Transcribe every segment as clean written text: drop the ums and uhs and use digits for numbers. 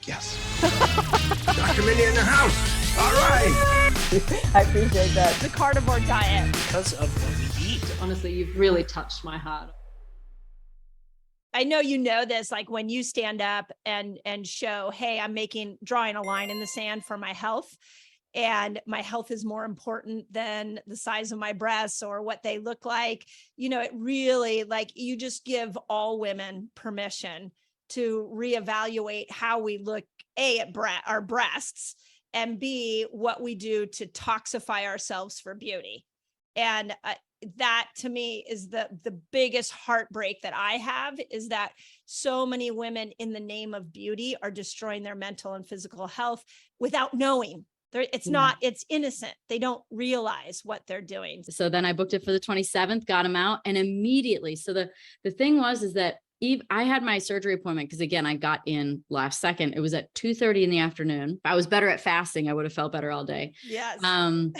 Yes. Dr. Mindy in the house. All right. I appreciate that. The carnivore diet. Because of what we eat. Honestly, you've really touched my heart. I know you know this, like when you stand up and show, hey, I'm drawing a line in the sand for my health, and my health is more important than the size of my breasts or what they look like. You know, it really, like, you just give all women permission to reevaluate how we look, A, at our breasts, and B, what we do to toxify ourselves for beauty. And that to me is the biggest heartbreak that I have, is that so many women in the name of beauty are destroying their mental and physical health without knowing. It's innocent. They don't realize what they're doing. So then I booked it for the 27th, got him out, and immediately. So the thing is that I had my surgery appointment because, again, I got in last second. It was at 2:30 in the afternoon. If I was better at fasting, I would have felt better all day. Yes. And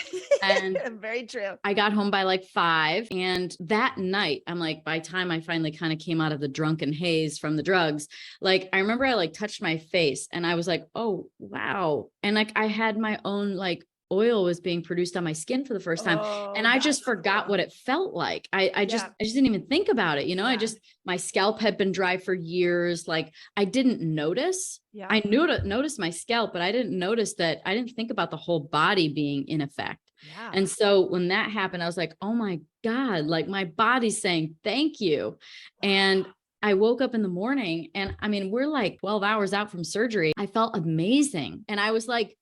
very true. I got home by like 5. And that night, I'm like, by the time I finally kind of came out of the drunken haze from the drugs, like, I remember I like touched my face and I was like, oh, wow. And like, I had my own like oil was being produced on my skin for the first time. And I just forgot what it felt like. I just didn't even think about it. You know, my scalp had been dry for years. Like, I didn't notice. Yeah. I knew to notice my scalp, but I didn't notice that. I didn't think about the whole body being in effect. Yeah. And so when that happened, I was like, oh my God, like my body's saying, thank you. And I woke up in the morning and I mean, we're like 12 hours out from surgery. I felt amazing. And I was like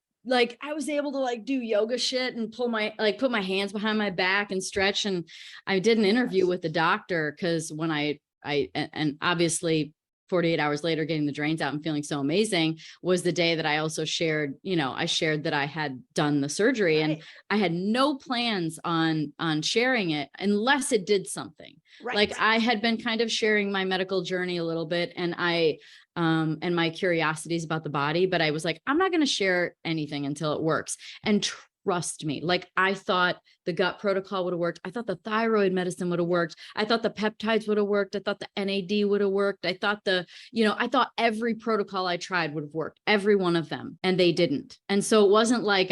I was able to like do yoga shit and put my hands behind my back and stretch. And I did an interview with the doctor because when and obviously 48 hours later, getting the drains out and feeling so amazing was the day that I also shared, I shared that I had done the surgery. Right. And I had no plans on sharing it unless it did something. Right. Like I had been kind of sharing my medical journey a little bit and and my curiosities about the body, but I was like, I'm not going to share anything until it works. And trust me, like I thought the gut protocol would have worked. I thought the thyroid medicine would have worked. I thought the peptides would have worked. I thought the NAD would have worked. I thought I thought every protocol I tried would have worked, every one of them, and they didn't. And so it wasn't like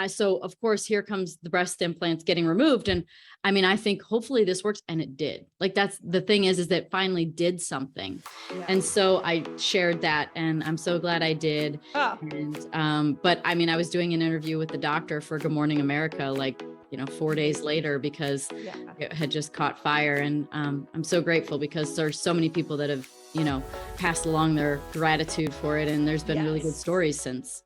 so of course, here comes the breast implants getting removed. And I mean, I think hopefully this works, and it did. Like that's the thing is that it finally did something. Yeah. And so I shared that, and I'm so glad I did. Oh. And, but I mean, I was doing an interview with the doctor for Good Morning America, 4 days later, because it had just caught fire. And I'm so grateful because there's so many people that have, passed along their gratitude for it. And there's been really good stories since.